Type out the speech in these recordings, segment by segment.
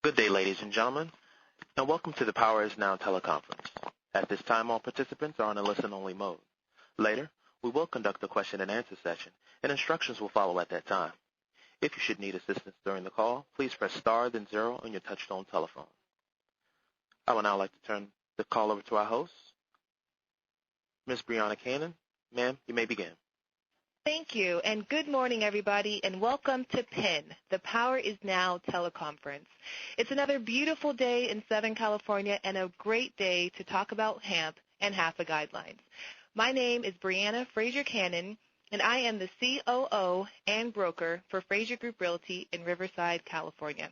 Good day, ladies and gentlemen, and welcome to the Power is Now teleconference. At this time, all participants are on a listen-only mode. Later, we will conduct a question-and-answer session, and instructions will follow at that time. If you should need assistance during the call, please press star then 0 on your touch-tone telephone. I would now like to turn the call over to our host, Ms. Brianna Cannon. Ma'am, you may begin. Thank you, and good morning, everybody, and welcome to PIN, the Power is Now teleconference. It's another beautiful day in Southern California and a great day to talk about HAMP and HAFA guidelines. My name is Brianna Frazier Cannon, and I am the COO and broker for Frazier Group Realty in Riverside, California.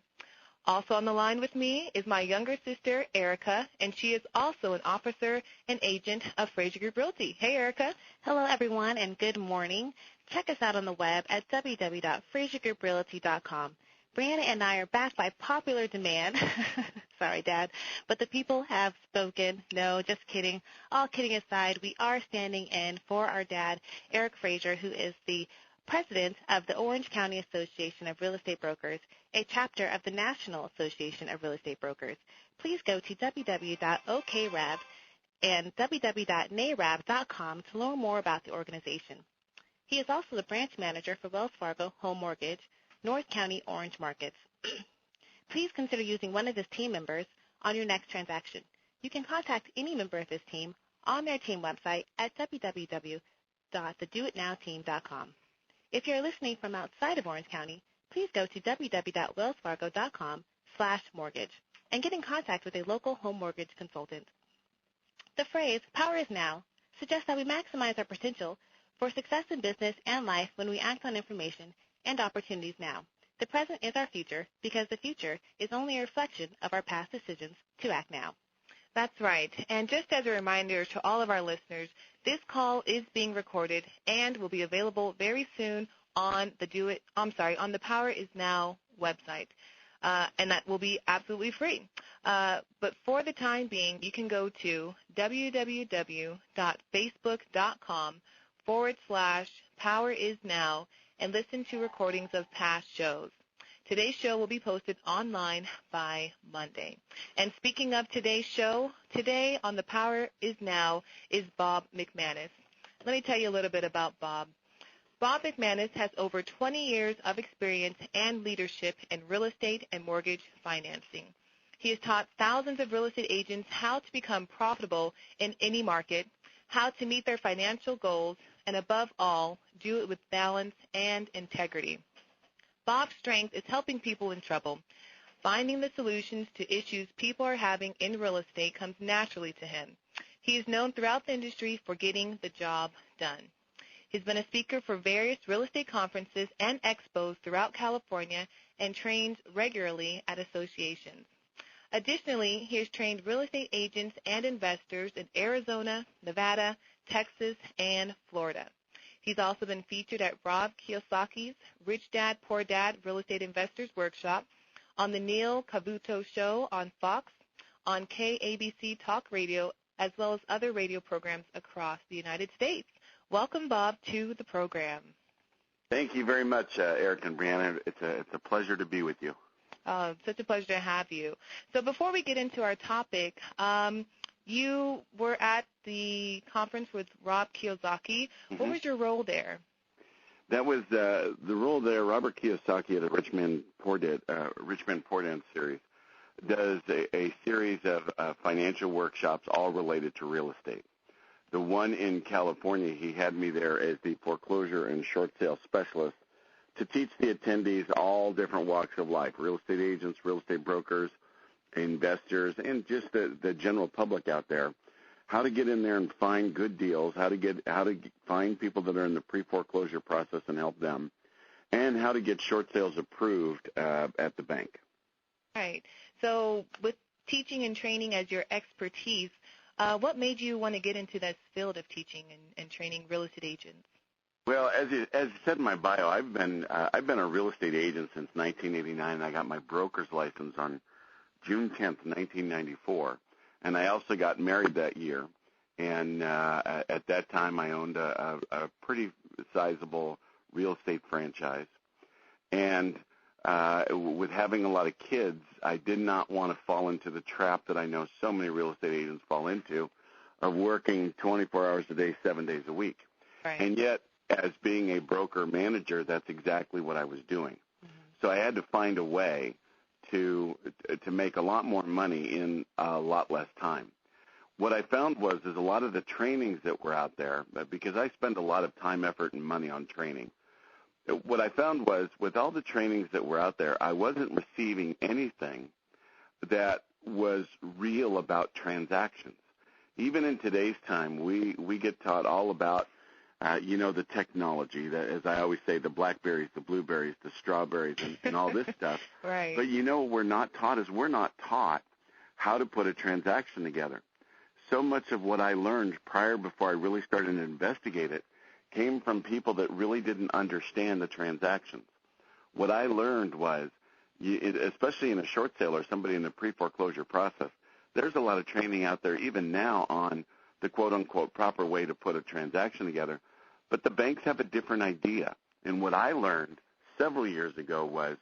Also on the line with me is my younger sister, Erica, and she is also an officer and agent of Frazier Group Realty. Hey, Erica. Hello, everyone, and good morning. Check us out on the web at www.fraziergrouprealty.com. Brianna and I are back by popular demand. Sorry, Dad. But the people have spoken. No, just kidding. All kidding aside, we are standing in for our dad, Eric Frazier, who is the president of the Orange County Association of Real Estate Brokers, a chapter of the National Association of Real Estate Brokers. Please go to www.okrab and www.narab.com to learn more about the organization. He is also the branch manager for Wells Fargo Home Mortgage, North County Orange Markets. Please consider using one of his team members on your next transaction. You can contact any member of his team on their team website at www.thedoitnowteam.com. If you're listening from outside of Orange County, please go to www.wellsfargo.com/mortgage and get in contact with a local home mortgage consultant. The phrase, power is now, suggests that we maximize our potential for success in business and life when we act on information and opportunities now. The present is our future because the future is only a reflection of our past decisions to act now. That's right. And just as a reminder to all of our listeners, this call is being recorded and will be available very soon on the Power is Now website. And that will be absolutely free. But for the time being, you can go to www.facebook.com/powerisnow and listen to recordings of past shows. Today's show will be posted online by Monday. And speaking of today's show, today on The Power is Now is Bob McManus. Let me tell you a little bit about Bob. Bob McManus has over 20 years of experience and leadership in real estate and mortgage financing. He has taught thousands of real estate agents how to become profitable in any market, how to meet their financial goals, and above all, do it with balance and integrity. Bob's strength is helping people in trouble. Finding the solutions to issues people are having in real estate comes naturally to him. He is known throughout the industry for getting the job done. He's been a speaker for various real estate conferences and expos throughout California and trains regularly at associations. Additionally, he has trained real estate agents and investors in Arizona, Nevada, Texas, and Florida. He's also been featured at Rob Kiyosaki's Rich Dad, Poor Dad Real Estate Investors Workshop, on the Neil Cavuto Show on Fox, on KABC Talk Radio, as well as other radio programs across the United States. Welcome, Bob, to the program. Thank you very much, Eric and Brianna. It's a pleasure to be with you. Such a pleasure to have you. So before we get into our topic, you were at the conference with Rob Kiyosaki. Mm-hmm. What was your role there? That was the role there. Robert Kiyosaki at the Richmond Poor Dad series does a series of financial workshops all related to real estate. The one in California, he had me there as the foreclosure and short sale specialist to teach the attendees all different walks of life, real estate agents, real estate brokers, investors, and just the general public out there, how to get in there and find good deals, how to find people that are in the pre-foreclosure process and help them, and how to get short sales approved at the bank. Right. So with teaching and training as your expertise, what made you want to get into this field of teaching and training real estate agents? Well, as you said in my bio, I've been a real estate agent since 1989. I got my broker's license on June 10th, 1994, and I also got married that year. And at that time, I owned a pretty sizable real estate franchise. And with having a lot of kids, I did not want to fall into the trap that I know so many real estate agents fall into of working 24 hours a day, 7 days a week. Right. And yet, as being a broker manager, that's exactly what I was doing. So I had to find a way to make a lot more money in a lot less time. What I found was a lot of the trainings that were out there, because I spend a lot of time, effort, and money on training, what I found was with all the trainings that were out there, I wasn't receiving anything that was real about transactions. Even in today's time, we get taught all about the technology, that, as I always say, the blackberries, the blueberries, the strawberries, and all this stuff. Right. But we're not taught how to put a transaction together. So much of what I learned before I really started to investigate it came from people that really didn't understand the transactions. What I learned was, especially in a short sale or somebody in the pre-foreclosure process, there's a lot of training out there even now on the quote-unquote proper way to put a transaction together. But the banks have a different idea. And what I learned several years ago was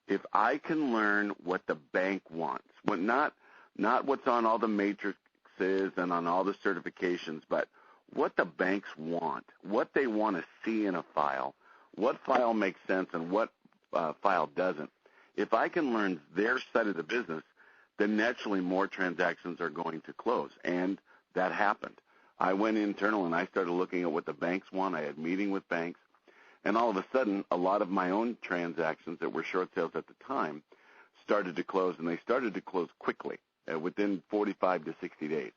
if I can learn what the bank wants, not what's on all the matrices and on all the certifications, but what the banks want, what they want to see in a file, what file makes sense and what file doesn't. If I can learn their side of the business, then naturally more transactions are going to close. And that happened. I went internal and I started looking at what the banks want. I had a meeting with banks. And all of a sudden, a lot of my own transactions that were short sales at the time started to close, and they started to close quickly, within 45 to 60 days.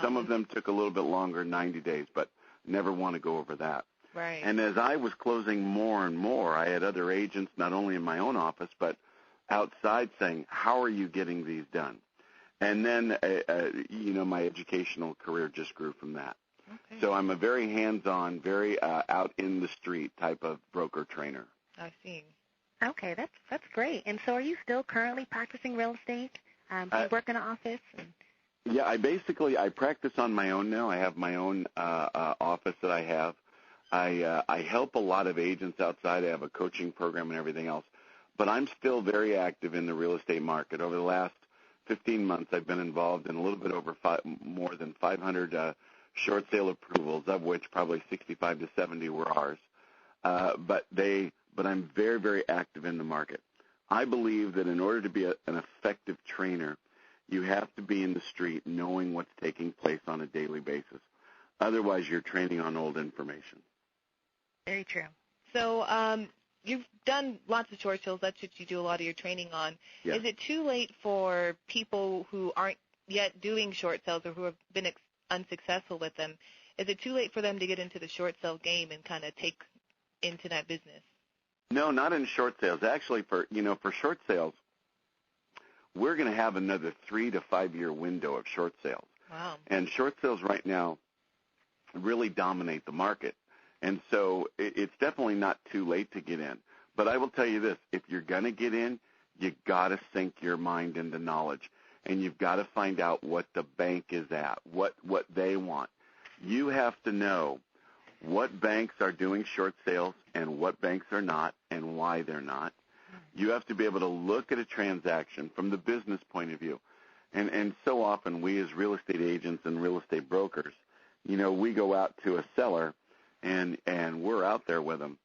Some of them took a little bit longer, 90 days, but never want to go over that. Right. And as I was closing more and more, I had other agents, not only in my own office, but outside saying, how are you getting these done? And then, my educational career just grew from that. Okay. So I'm a very hands-on, very out in the street type of broker trainer. I see. Okay, that's great. And so are you still currently practicing real estate? Do you work in an office? Yeah, I practice on my own now. I have my own office that I have. I help a lot of agents outside. I have a coaching program and everything else. But I'm still very active in the real estate market. Over the last 15 months, I've been involved in a little bit over more than 500 short sale approvals, of which probably 65 to 70 were ours. But I'm very, very active in the market. I believe that in order to be an effective trainer, you have to be in the street knowing what's taking place on a daily basis. Otherwise, you're training on old information. Very true. So you've done lots of short sales. That's what you do a lot of your training on. Yeah. Is it too late for people who aren't yet doing short sales or who have been unsuccessful with them? Is it too late for them to get into the short sale game and kind of take into that business? No, not in short sales. Actually, for short sales, we're going to have another 3 to 5 year window of short sales. Wow. And short sales right now really dominate the market. And so it's definitely not too late to get in. But I will tell you this, if you're going to get in, you got to sink your mind into knowledge. And you've got to find out what the bank is at, what they want. You have to know what banks are doing short sales and what banks are not and why they're not. You have to be able to look at a transaction from the business point of view. And so often we as real estate agents and real estate brokers, we go out to a seller and we're out there with them.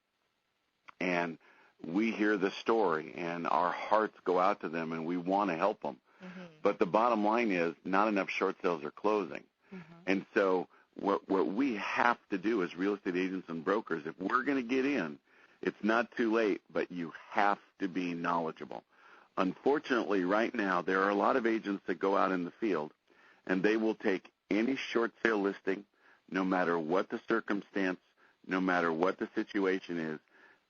And we hear the story and our hearts go out to them and we want to help them. Mm-hmm. But the bottom line is not enough short sales are closing. Mm-hmm. And so what we have to do as real estate agents and brokers, if we're going to get in, it's not too late, but you have to be knowledgeable. Unfortunately, right now, there are a lot of agents that go out in the field, and they will take any short sale listing, no matter what the circumstance, no matter what the situation is.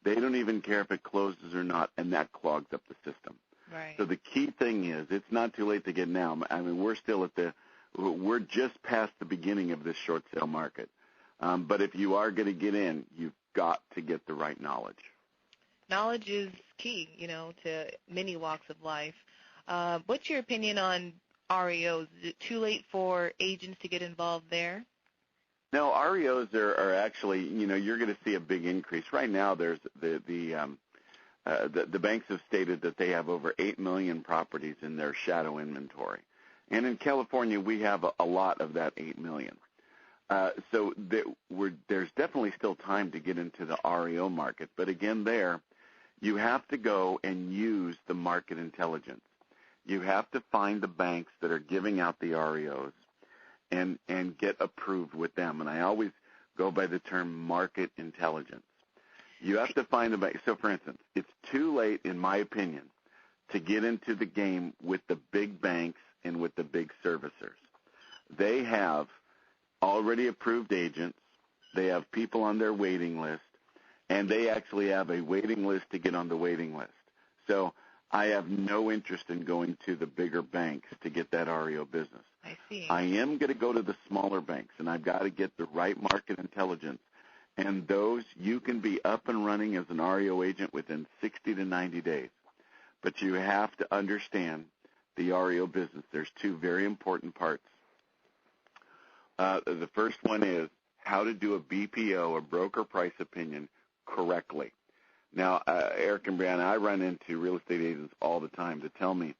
They don't even care if it closes or not, and that clogs up the system. Right. So the key thing is it's not too late to get now. I mean, we're just past the beginning of this short sale market. But if you are going to get in, you've got to get the right knowledge. Knowledge is key, to many walks of life. What's your opinion on REOs? Is it too late for agents to get involved there? No, REOs are actually, you're going to see a big increase. Right now there's the banks have stated that they have over 8 million properties in their shadow inventory. And in California, we have a lot of that 8 million. So there's definitely still time to get into the REO market. But again, you have to go and use the market intelligence. You have to find the banks that are giving out the REOs and get approved with them. And I always go by the term market intelligence. You have to find the bank. So, for instance, it's too late, in my opinion, to get into the game with the big banks and with the big servicers. They have already approved agents. They have people on their waiting list, and they actually have a waiting list to get on the waiting list. So I have no interest in going to the bigger banks to get that REO business. I see. I am going to go to the smaller banks, and I've got to get the right market intelligence. And those, you can be up and running as an REO agent within 60 to 90 days. But you have to understand the REO business. There's two very important parts. The first one is how to do a BPO, a broker price opinion, correctly. Now, Eric and Brianna, I run into real estate agents all the time that tell me,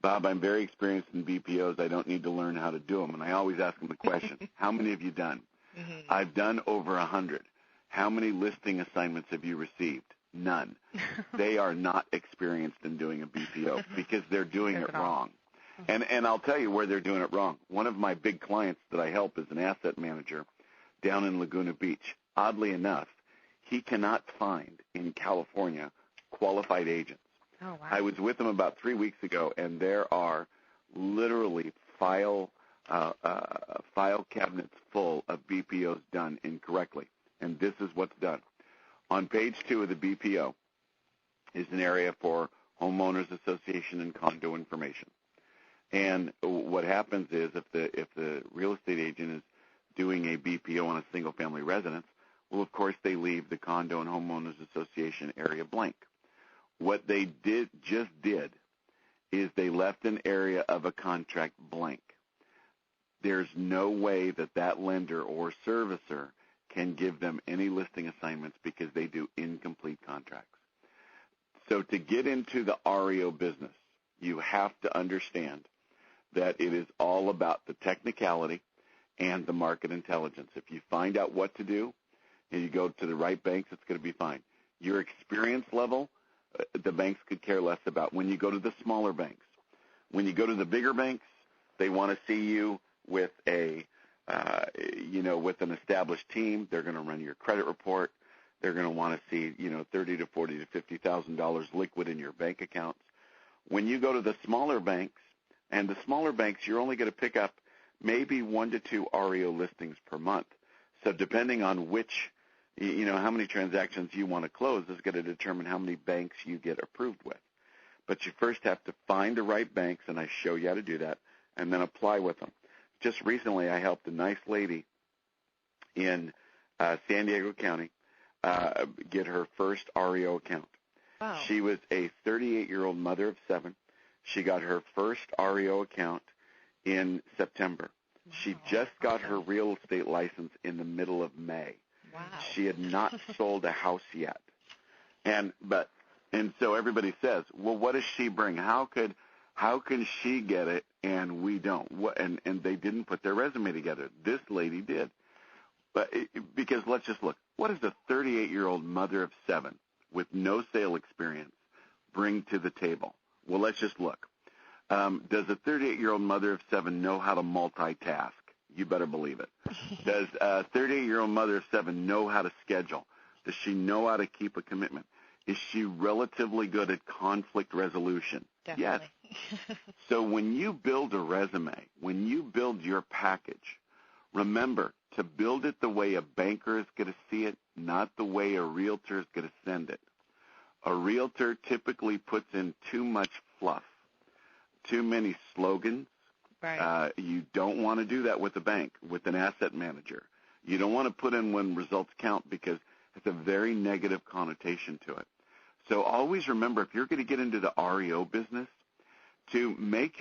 Bob, I'm very experienced in BPOs. I don't need to learn how to do them. And I always ask them the question, how many have you done? Mm-hmm. I've done over 100. How many listing assignments have you received? None. They are not experienced in doing a BPO because they're doing it wrong. And I'll tell you where they're doing it wrong. One of my big clients that I help is an asset manager down in Laguna Beach. Oddly enough, he cannot find in California qualified agents. Oh, wow. I was with him about 3 weeks ago, and there are literally file cabinets full of BPOs done incorrectly. And this is what's done. On page 2 of the BPO is an area for homeowners association and condo information. And what happens is if the real estate agent is doing a BPO on a single-family residence, well, of course, they leave the condo and homeowners association area blank. What they just did is they left an area of a contract blank. There's no way that lender or servicer can give them any listing assignments because they do incomplete contracts. So to get into the REO business, you have to understand that it is all about the technicality and the market intelligence. If you find out what to do and you go to the right banks, it's going to be fine. Your experience level, the banks could care less about. When you go to the smaller banks, when you go to the bigger banks, they want to see you with with an established team. They're going to run your credit report. They're going to want to see, $30,000 to $40,000 to $50,000 liquid in your bank accounts. When you go to the smaller banks, and the smaller banks, you're only going to pick up maybe 1 to 2 REO listings per month. So depending on which, how many transactions you want to close is going to determine how many banks you get approved with. But you first have to find the right banks, and I show you how to do that, and then apply with them. Just recently, I helped a nice lady in San Diego County get her first REO account. Wow. She was a 38-year-old mother of 7. She got her first REO account in September. Wow. She just got her real estate license in the middle of May. Wow. She had not sold a house yet. And so everybody says, well, what does she bring? How can she get it and we don't? And they didn't put their resume together. This lady did. Because let's just look. What does a 38-year-old mother of 7 with no sale experience bring to the table? Well, let's just look. Does a 38-year-old mother of 7 know how to multitask? You better believe it. Does a 38-year-old mother of 7 know how to schedule? Does she know how to keep a commitment? Is she relatively good at conflict resolution? Definitely. Yes. So when you build a resume, when you build your package, remember to build it the way a banker is going to see it, not the way a realtor is going to send it. A realtor typically puts in too much fluff, too many slogans. Right. You don't want to do that with a bank, with an asset manager. You don't want to put in when results count because it's a very negative connotation to it. So always remember, if you're going to get into the REO business, to make